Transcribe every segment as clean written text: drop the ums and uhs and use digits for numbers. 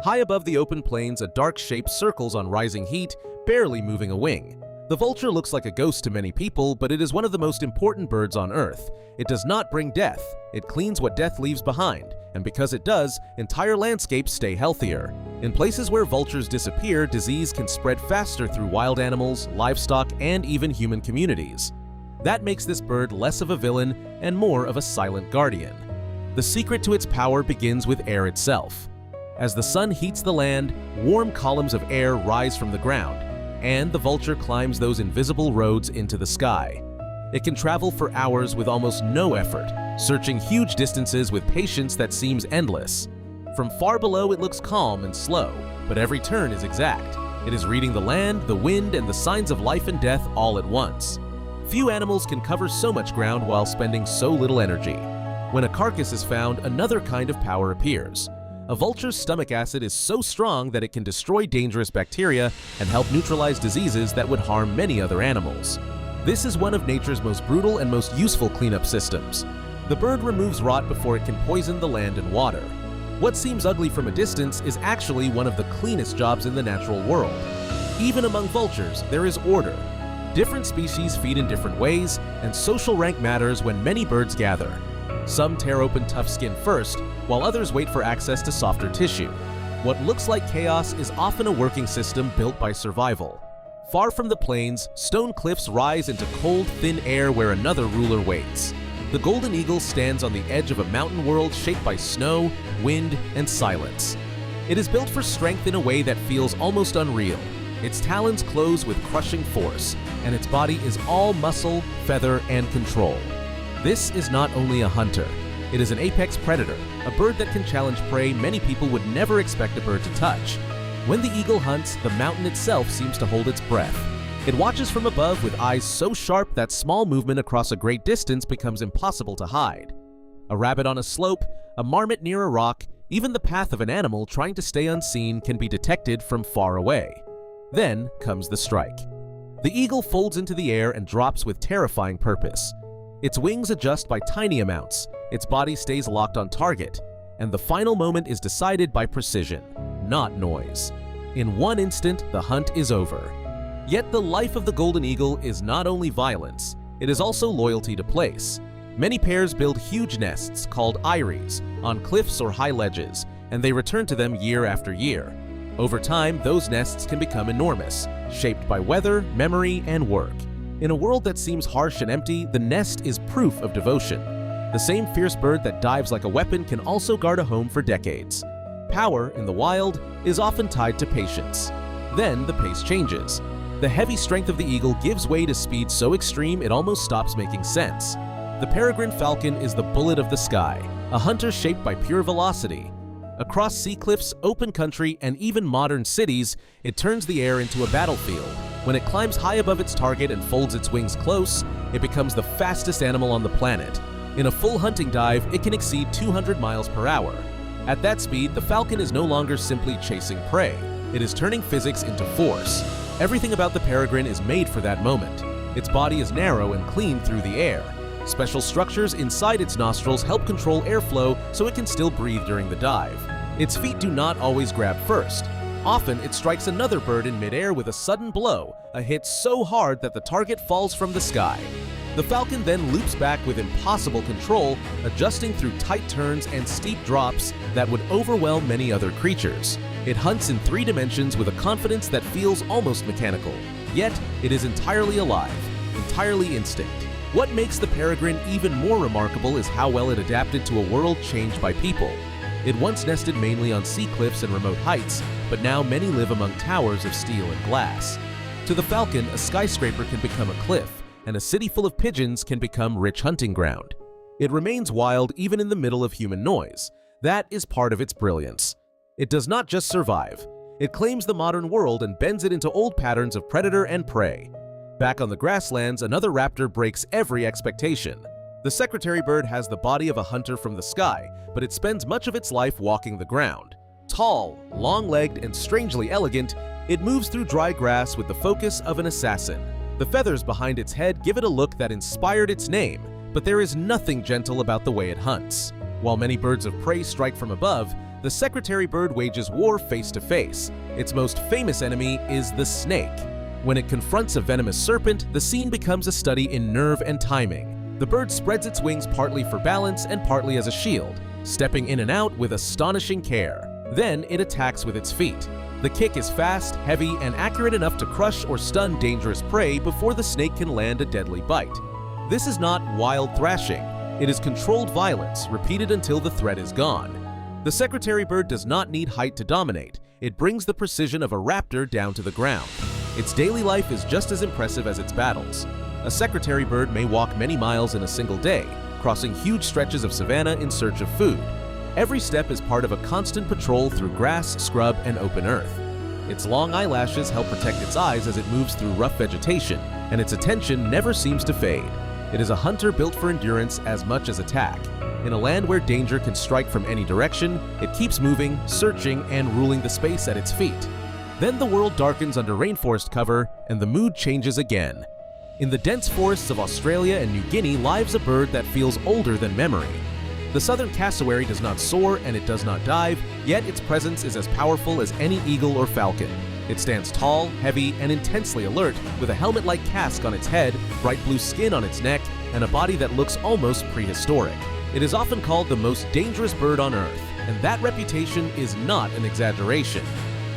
High above the open plains, a dark shape circles on rising heat, barely moving a wing. The vulture looks like a ghost to many people, but it is one of the most important birds on Earth. It does not bring death, it cleans what death leaves behind, and because it does, entire landscapes stay healthier. In places where vultures disappear, disease can spread faster through wild animals, livestock, and even human communities. That makes this bird less of a villain and more of a silent guardian. The secret to its power begins with air itself. As the sun heats the land, warm columns of air rise from the ground, and the vulture climbs those invisible roads into the sky. It can travel for hours with almost no effort, searching huge distances with patience that seems endless. From far below, it looks calm and slow, but every turn is exact. It is reading the land, the wind, and the signs of life and death all at once. Few animals can cover so much ground while spending so little energy. When a carcass is found, another kind of power appears. A vulture's stomach acid is so strong that it can destroy dangerous bacteria and help neutralize diseases that would harm many other animals. This is one of nature's most brutal and most useful cleanup systems. The bird removes rot before it can poison the land and water. What seems ugly from a distance is actually one of the cleanest jobs in the natural world. Even among vultures, there is order. Different species feed in different ways, and social rank matters when many birds gather. Some tear open tough skin first, while others wait for access to softer tissue. What looks like chaos is often a working system built by survival. Far from the plains, stone cliffs rise into cold, thin air where another ruler waits. The golden eagle stands on the edge of a mountain world shaped by snow, wind, and silence. It is built for strength in a way that feels almost unreal. Its talons close with crushing force, and its body is all muscle, feather, and control. This is not only a hunter. It is an apex predator, a bird that can challenge prey many people would never expect a bird to touch. When the eagle hunts, the mountain itself seems to hold its breath. It watches from above with eyes so sharp that small movement across a great distance becomes impossible to hide. A rabbit on a slope, a marmot near a rock, even the path of an animal trying to stay unseen can be detected from far away. Then comes the strike. The eagle folds into the air and drops with terrifying purpose. Its wings adjust by tiny amounts, its body stays locked on target, and the final moment is decided by precision, not noise. In one instant, the hunt is over. Yet the life of the golden eagle is not only violence, it is also loyalty to place. Many pairs build huge nests called eyries on cliffs or high ledges, and they return to them year after year. Over time, those nests can become enormous, shaped by weather, memory, and work. In a world that seems harsh and empty, the nest is proof of devotion. The same fierce bird that dives like a weapon can also guard a home for decades. Power, in the wild, is often tied to patience. Then the pace changes. The heavy strength of the eagle gives way to speed so extreme it almost stops making sense. The peregrine falcon is the bullet of the sky, a hunter shaped by pure velocity. Across sea cliffs, open country, and even modern cities, it turns the air into a battlefield. When it climbs high above its target and folds its wings close, it becomes the fastest animal on the planet. In a full hunting dive, it can exceed 200 miles per hour. At that speed, the falcon is no longer simply chasing prey. It is turning physics into force. Everything about the peregrine is made for that moment. Its body is narrow and clean through the air. Special structures inside its nostrils help control airflow so it can still breathe during the dive. Its feet do not always grab first. Often, it strikes another bird in midair with a sudden blow, a hit so hard that the target falls from the sky. The falcon then loops back with impossible control, adjusting through tight turns and steep drops that would overwhelm many other creatures. It hunts in 3 dimensions with a confidence that feels almost mechanical. Yet, it is entirely alive, entirely instinct. What makes the peregrine even more remarkable is how well it adapted to a world changed by people. It once nested mainly on sea cliffs and remote heights, but now many live among towers of steel and glass. To the falcon, a skyscraper can become a cliff, and a city full of pigeons can become rich hunting ground. It remains wild even in the middle of human noise. That is part of its brilliance. It does not just survive. It claims the modern world and bends it into old patterns of predator and prey. Back on the grasslands, another raptor breaks every expectation. The secretary bird has the body of a hunter from the sky, but it spends much of its life walking the ground. Tall, long-legged, and strangely elegant, it moves through dry grass with the focus of an assassin. The feathers behind its head give it a look that inspired its name, but there is nothing gentle about the way it hunts. While many birds of prey strike from above, The secretary bird wages war face to face. Its most famous enemy is the snake. When it confronts a venomous serpent, the scene becomes a study in nerve and timing. The bird spreads its wings partly for balance and partly as a shield, stepping in and out with astonishing care. Then it attacks with its feet. The kick is fast, heavy, and accurate enough to crush or stun dangerous prey before the snake can land a deadly bite. This is not wild thrashing. It is controlled violence, repeated until the threat is gone. The secretary bird does not need height to dominate. It brings the precision of a raptor down to the ground. Its daily life is just as impressive as its battles. A secretary bird may walk many miles in a single day, crossing huge stretches of savanna in search of food. Every step is part of a constant patrol through grass, scrub, and open earth. Its long eyelashes help protect its eyes as it moves through rough vegetation, and its attention never seems to fade. It is a hunter built for endurance as much as attack. In a land where danger can strike from any direction, it keeps moving, searching, and ruling the space at its feet. Then the world darkens under rainforest cover, and the mood changes again. In the dense forests of Australia and New Guinea lives a bird that feels older than memory. The southern cassowary does not soar and it does not dive, yet its presence is as powerful as any eagle or falcon. It stands tall, heavy, and intensely alert, with a helmet-like casque on its head, bright blue skin on its neck, and a body that looks almost prehistoric. It is often called the most dangerous bird on Earth, and that reputation is not an exaggeration.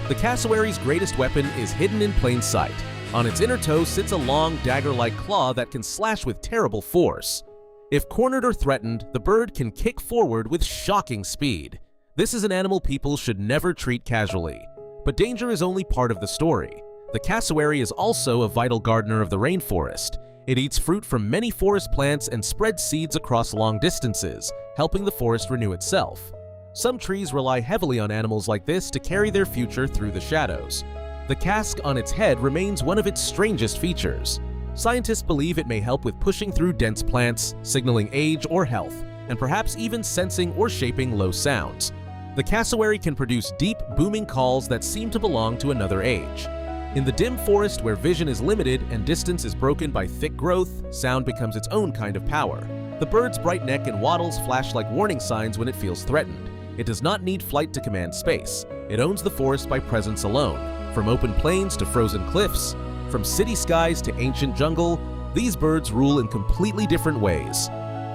The cassowary's greatest weapon is hidden in plain sight. On its inner toe sits a long, dagger-like claw that can slash with terrible force. If cornered or threatened, the bird can kick forward with shocking speed. This is an animal people should never treat casually. But danger is only part of the story. The cassowary is also a vital gardener of the rainforest. It eats fruit from many forest plants and spreads seeds across long distances, helping the forest renew itself. Some trees rely heavily on animals like this to carry their future through the shadows. The casque on its head remains one of its strangest features. Scientists believe it may help with pushing through dense plants, signaling age or health, and perhaps even sensing or shaping low sounds. The cassowary can produce deep, booming calls that seem to belong to another age. In the dim forest where vision is limited and distance is broken by thick growth, sound becomes its own kind of power. The bird's bright neck and wattles flash like warning signs when it feels threatened. It does not need flight to command space. It owns the forest by presence alone. From open plains to frozen cliffs, from city skies to ancient jungle, these birds rule in completely different ways.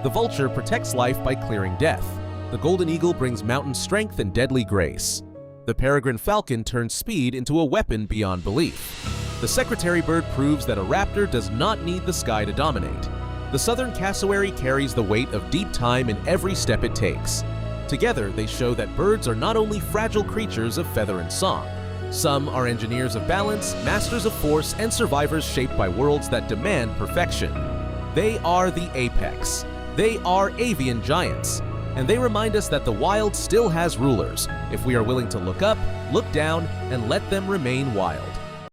The vulture protects life by clearing death. The golden eagle brings mountain strength and deadly grace. The peregrine falcon turns speed into a weapon beyond belief. The secretary bird proves that a raptor does not need the sky to dominate. The southern cassowary carries the weight of deep time in every step it takes. Together, they show that birds are not only fragile creatures of feather and song. Some are engineers of balance, masters of force, and survivors shaped by worlds that demand perfection. They are the apex. They are avian giants. And they remind us that the wild still has rulers, if we are willing to look up, look down, and let them remain wild.